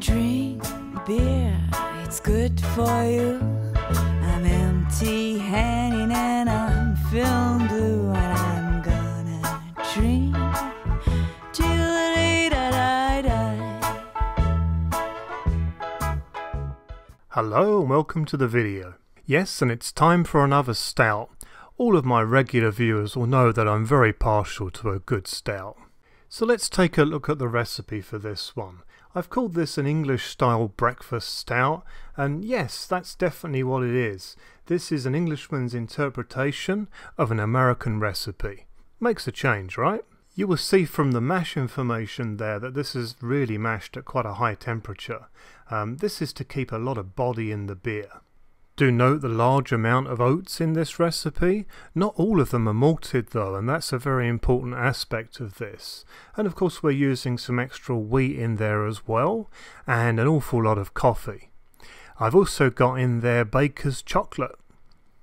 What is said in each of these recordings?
Drink beer, it's good for you. I'm empty-handed and I'm feeling blue, and I'm gonna drink till the day that I die. Hello and welcome to the video. Yes, and it's time for another stout. All of my regular viewers will know that I'm very partial to a good stout. So let's take a look at the recipe for this one. I've called this an English style breakfast stout, and yes, that's definitely what it is. This is an Englishman's interpretation of an American recipe. Makes a change, right? You will see from the mash information there that this is really mashed at quite a high temperature. This is to keep a lot of body in the beer. Do note the large amount of oats in this recipe. Not all of them are malted though, and that's a very important aspect of this. And of course we're using some extra wheat in there as well, and an awful lot of coffee. I've also got in there baker's chocolate.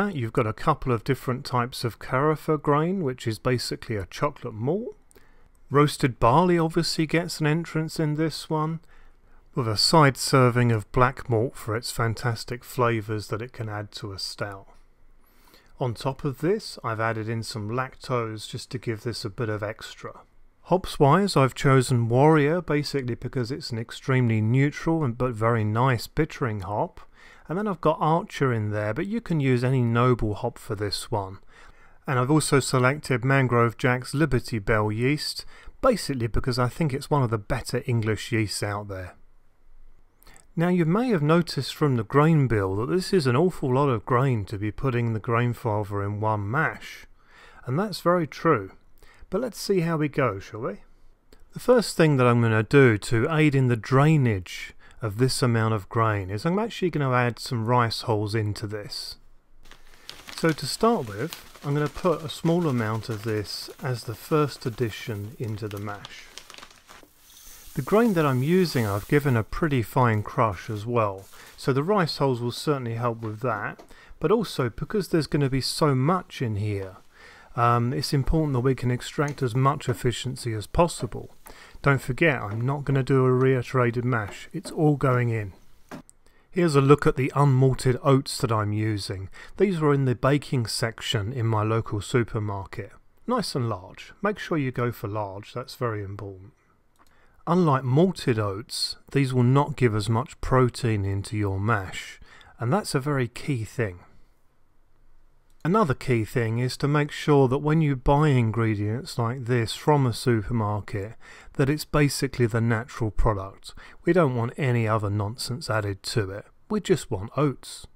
You've got a couple of different types of Carafa grain, which is basically a chocolate malt. Roasted barley obviously gets an entrance in this one, with a side serving of black malt for its fantastic flavours that it can add to a stout. On top of this, I've added in some lactose just to give this a bit of extra. Hops wise, I've chosen Warrior basically because it's an extremely neutral but very nice bittering hop. And then I've got Archer in there, but you can use any noble hop for this one. And I've also selected Mangrove Jack's Liberty Bell yeast, basically because I think it's one of the better English yeasts out there. Now you may have noticed from the grain bill that this is an awful lot of grain to be putting the Grainfather in one mash. And that's very true. But let's see how we go, shall we? The first thing that I'm going to do to aid in the drainage of this amount of grain is I'm actually going to add some rice hulls into this. So to start with, I'm going to put a small amount of this as the first addition into the mash. The grain that I'm using I've given a pretty fine crush as well, so the rice hulls will certainly help with that, but also because there's going to be so much in here, it's important that we can extract as much efficiency as possible. Don't forget, I'm not going to do a reiterated mash, it's all going in. Here's a look at the unmalted oats that I'm using. These were in the baking section in my local supermarket. Nice and large. Make sure you go for large, that's very important. Unlike malted oats, these will not give as much protein into your mash, and that's a very key thing. Another key thing is to make sure that when you buy ingredients like this from a supermarket, that it's basically the natural product. We don't want any other nonsense added to it. We just want oats.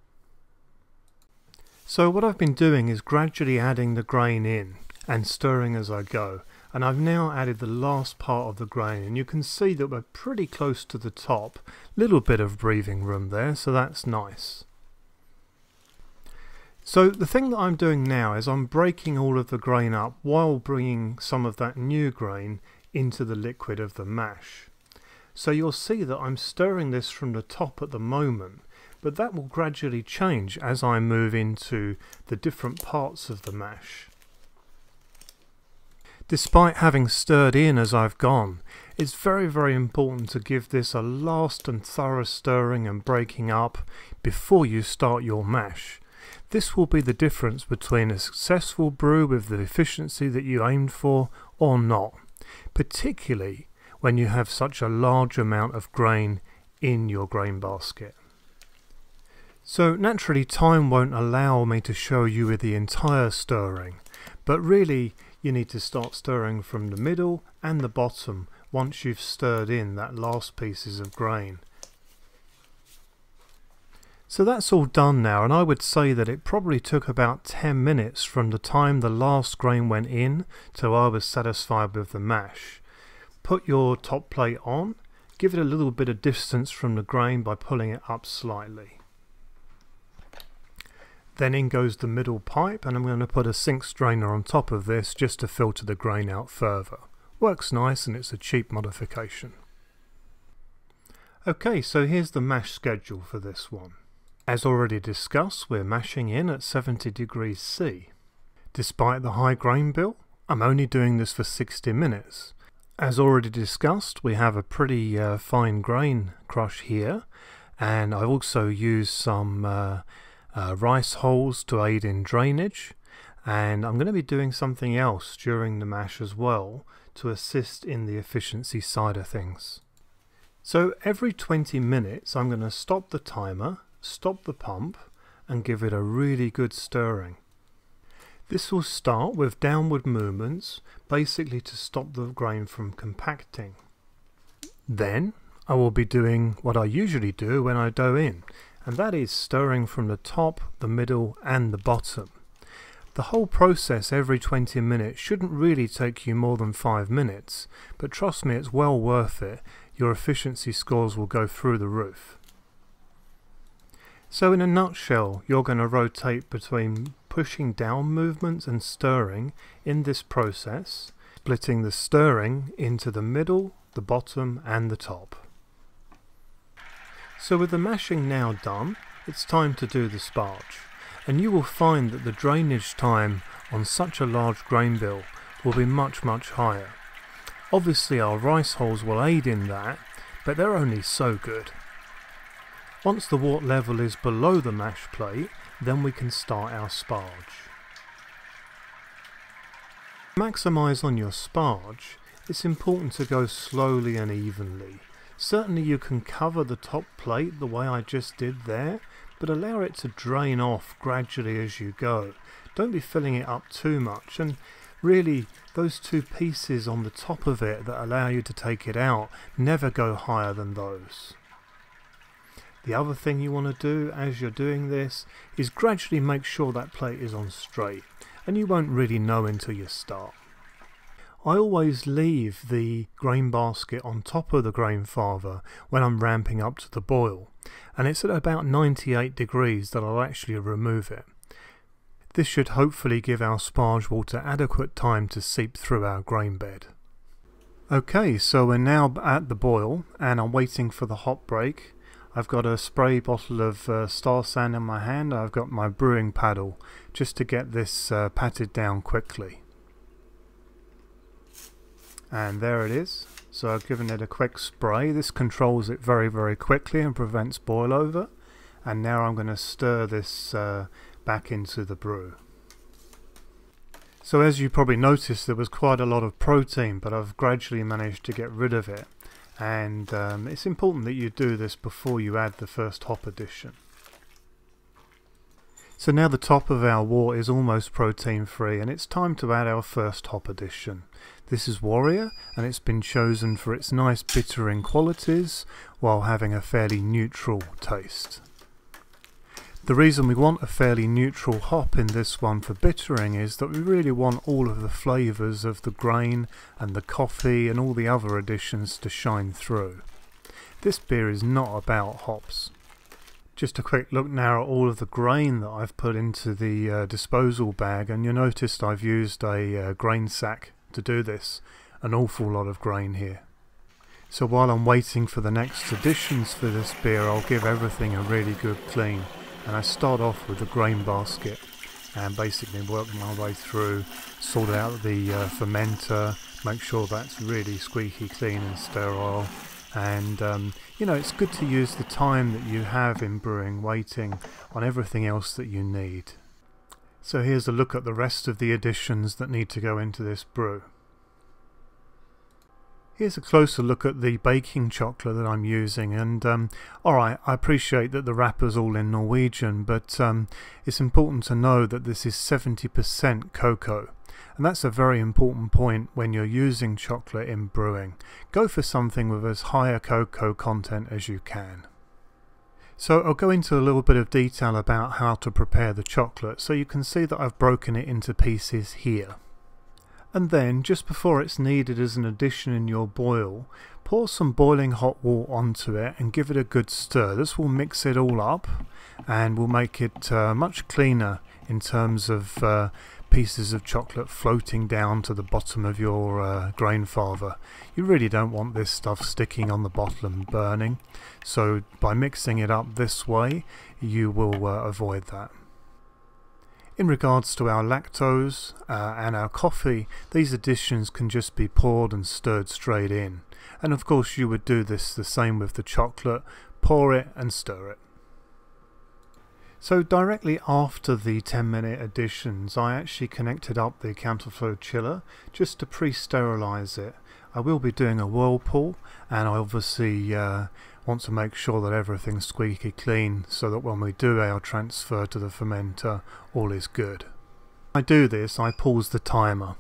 So what I've been doing is gradually adding the grain in and stirring as I go. And I've now added the last part of the grain, and you can see that we're pretty close to the top. Little bit of breathing room there, so that's nice. So the thing that I'm doing now is I'm breaking all of the grain up while bringing some of that new grain into the liquid of the mash. So you'll see that I'm stirring this from the top at the moment, but that will gradually change as I move into the different parts of the mash. Despite having stirred in as I've gone, it's very important to give this a last and thorough stirring and breaking up before you start your mash. This will be the difference between a successful brew with the efficiency that you aimed for or not, particularly when you have such a large amount of grain in your grain basket. So naturally time won't allow me to show you the entire stirring, but really you need to start stirring from the middle and the bottom once you've stirred in that last pieces of grain. So that's all done now, and I would say that it probably took about 10 minutes from the time the last grain went in till I was satisfied with the mash. Put your top plate on, give it a little bit of distance from the grain by pulling it up slightly. Then in goes the middle pipe, and I'm going to put a sink strainer on top of this just to filter the grain out further. Works nice and it's a cheap modification. Okay, so here's the mash schedule for this one. As already discussed, we're mashing in at 70 degrees C. Despite the high grain bill, I'm only doing this for 60 minutes. As already discussed, we have a pretty fine grain crush here, and I also used some rice hulls to aid in drainage, and I'm going to be doing something else during the mash as well to assist in the efficiency side of things. So every 20 minutes I'm going to stop the timer, stop the pump, and give it a really good stirring. This will start with downward movements, basically to stop the grain from compacting. Then I will be doing what I usually do when I dough in, and that is stirring from the top, the middle and the bottom. The whole process every 20 minutes shouldn't really take you more than 5 minutes, but trust me, it's well worth it. Your efficiency scores will go through the roof. So in a nutshell, you're going to rotate between pushing down movements and stirring in this process, splitting the stirring into the middle, the bottom and the top. So with the mashing now done, it's time to do the sparge, and you will find that the drainage time on such a large grain bill will be much higher. Obviously our rice hulls will aid in that, but they're only so good. Once the wort level is below the mash plate, then we can start our sparge. To maximise on your sparge, it's important to go slowly and evenly. Certainly you can cover the top plate the way I just did there, but allow it to drain off gradually as you go. Don't be filling it up too much, and really those two pieces on the top of it that allow you to take it out, never go higher than those. The other thing you want to do as you're doing this is gradually make sure that plate is on straight, and you won't really know until you start. I always leave the grain basket on top of the Grainfather when I'm ramping up to the boil, and it's at about 98 degrees that I'll actually remove it. This should hopefully give our sparge water adequate time to seep through our grain bed. Okay, so we're now at the boil and I'm waiting for the hop break. I've got a spray bottle of Star Sand in my hand. I've got my brewing paddle just to get this patted down quickly. And there it is. So I've given it a quick spray. This controls it very quickly and prevents boil over. And now I'm going to stir this back into the brew. So as you probably noticed, there was quite a lot of protein, but I've gradually managed to get rid of it. And it's important that you do this before you add the first hop addition. So now the top of our wort is almost protein free, and it's time to add our first hop addition. This is Warrior, and it's been chosen for its nice bittering qualities while having a fairly neutral taste. The reason we want a fairly neutral hop in this one for bittering is that we really want all of the flavours of the grain and the coffee and all the other additions to shine through. This beer is not about hops. Just a quick look now at all of the grain that I've put into the disposal bag, and you noticed I've used a grain sack to do this. An awful lot of grain here. So while I'm waiting for the next additions for this beer, I'll give everything a really good clean. And I start off with the grain basket and basically work my way through, sort out the fermenter, make sure that's really squeaky clean and sterile. And you know, it's good to use the time that you have in brewing waiting on everything else that you need. So here's a look at the rest of the additions that need to go into this brew. Here's a closer look at the baking chocolate that I'm using, and alright, I appreciate that the wrapper's all in Norwegian, but it's important to know that this is 70% cocoa, and that's a very important point when you're using chocolate in brewing. Go for something with as high a cocoa content as you can. So I'll go into a little bit of detail about how to prepare the chocolate, so you can see that I've broken it into pieces here. And then, just before it's needed as an addition in your boil, pour some boiling hot water onto it and give it a good stir. This will mix it all up and will make it much cleaner in terms of pieces of chocolate floating down to the bottom of your Grainfather. You really don't want this stuff sticking on the bottle and burning, so by mixing it up this way you will avoid that. In regards to our lactose and our coffee, these additions can just be poured and stirred straight in. And of course you would do this the same with the chocolate, pour it and stir it. So directly after the 10-minute additions, I actually connected up the counterflow chiller just to pre-sterilize it. I will be doing a whirlpool, and I obviously want to make sure that everything's squeaky clean so that when we do our transfer to the fermenter, all is good. When I do this, I pause the timer.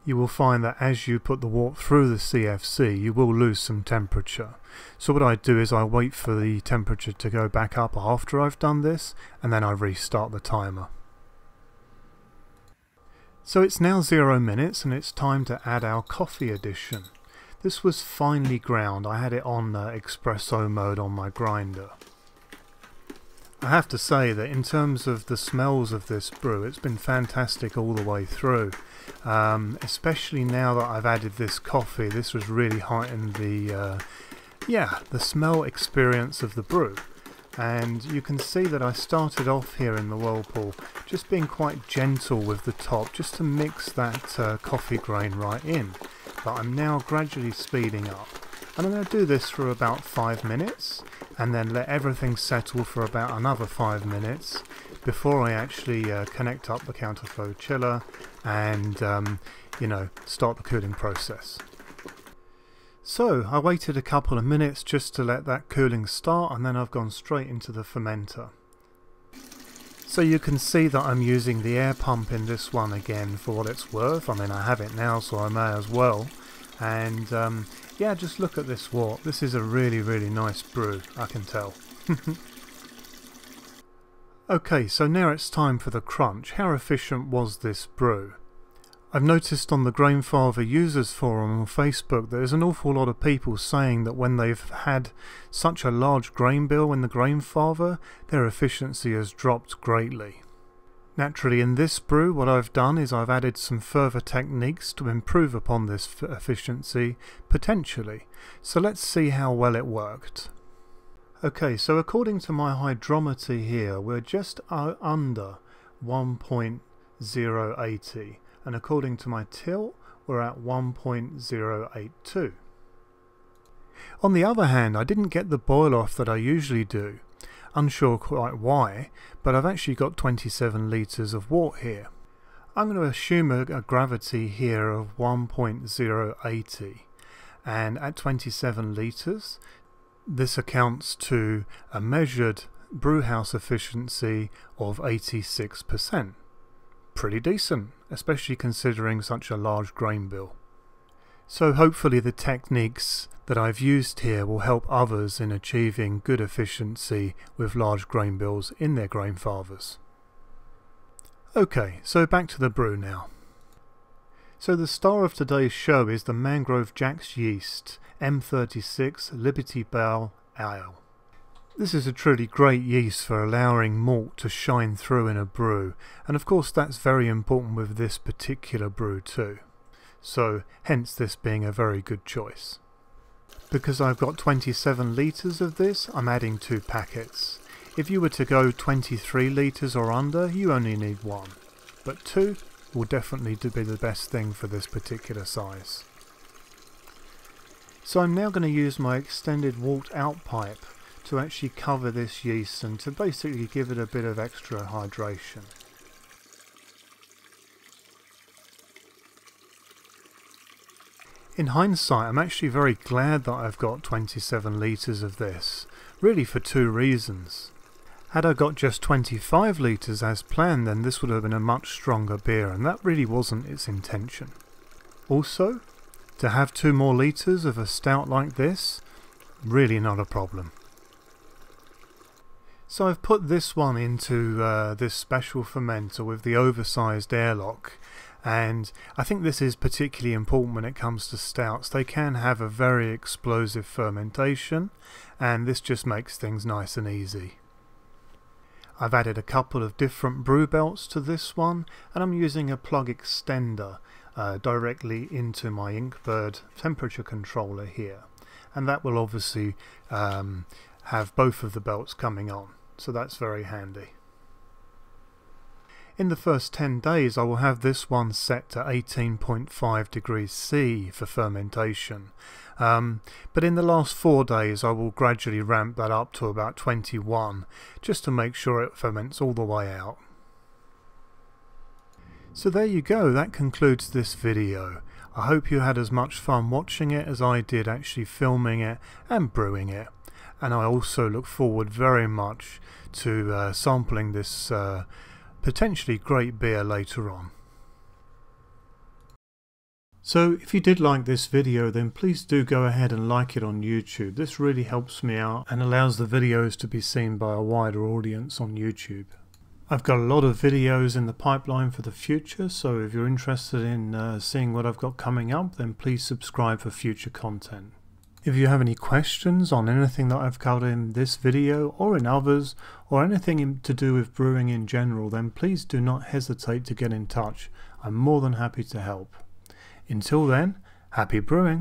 You will find that as you put the wort through the CFC, you will lose some temperature. So what I do is I wait for the temperature to go back up after I've done this, and then I restart the timer. So it's now 0 minutes and it's time to add our coffee addition. This was finely ground. I had it on espresso mode on my grinder. I have to say that in terms of the smells of this brew, it's been fantastic all the way through. Especially now that I've added this coffee, this has really heightened the smell experience of the brew. And you can see that I started off here in the whirlpool just being quite gentle with the top, just to mix that coffee grain right in. But I'm now gradually speeding up. And I'm going to do this for about 5 minutes, and then let everything settle for about another 5 minutes before I actually connect up the counterflow chiller and start the cooling process. So I waited a couple of minutes just to let that cooling start, and then I've gone straight into the fermenter. So you can see that I'm using the air pump in this one again for what it's worth. I mean, I have it now, so I may as well. And yeah, just look at this wort. This is a really, really nice brew, I can tell. Okay, so now it's time for the crunch. How efficient was this brew? I've noticed on the Grainfather users forum on Facebook there's an awful lot of people saying that when they've had such a large grain bill in the Grainfather, their efficiency has dropped greatly. Naturally, in this brew what I've done is I've added some further techniques to improve upon this efficiency, potentially. So let's see how well it worked. Okay, so according to my hydrometer here, we're just under 1.080. And according to my till, we're at 1.082. On the other hand, I didn't get the boil off that I usually do. Unsure quite why, but I've actually got 27 litres of wort here. I'm going to assume a gravity here of 1.080, and at 27 litres, this accounts to a measured brewhouse efficiency of 86%. Pretty decent, especially considering such a large grain bill. So hopefully the techniques that I've used here will help others in achieving good efficiency with large grain bills in their Grainfathers. Okay, so back to the brew now. So the star of today's show is the Mangrove Jack's Yeast M36 Liberty Bell Ale. This is a truly great yeast for allowing malt to shine through in a brew, and of course that's very important with this particular brew too. So hence this being a very good choice. Because I've got 27 litres of this, I'm adding 2 packets. If you were to go 23 litres or under, you only need 1. But 2 will definitely be the best thing for this particular size. So I'm now going to use my extended wort out pipe to actually cover this yeast and to basically give it a bit of extra hydration. In hindsight, I'm actually very glad that I've got 27 litres of this, really for 2 reasons. Had I got just 25 litres as planned, then this would have been a much stronger beer, and that really wasn't its intention. Also, to have 2 more litres of a stout like this, really not a problem. So I've put this one into this special fermenter with the oversized airlock, and I think this is particularly important when it comes to stouts. They can have a very explosive fermentation, and this just makes things nice and easy. I've added a couple of different brew belts to this one, and I'm using a plug extender directly into my Inkbird temperature controller here, and that will obviously have both of the belts coming on, so that's very handy. In the first 10 days I will have this one set to 18.5 degrees C for fermentation, but in the last 4 days I will gradually ramp that up to about 21 just to make sure it ferments all the way out. So there you go, that concludes this video. I hope you had as much fun watching it as I did actually filming it and brewing it, and I also look forward very much to sampling this potentially great beer later on. So if you did like this video, then please do go ahead and like it on YouTube. This really helps me out and allows the videos to be seen by a wider audience on YouTube. I've got a lot of videos in the pipeline for the future, so if you're interested in seeing what I've got coming up, then please subscribe for future content. If you have any questions on anything that I've covered in this video or in others, or anything to do with brewing in general, then please do not hesitate to get in touch. I'm more than happy to help. Until then, happy brewing!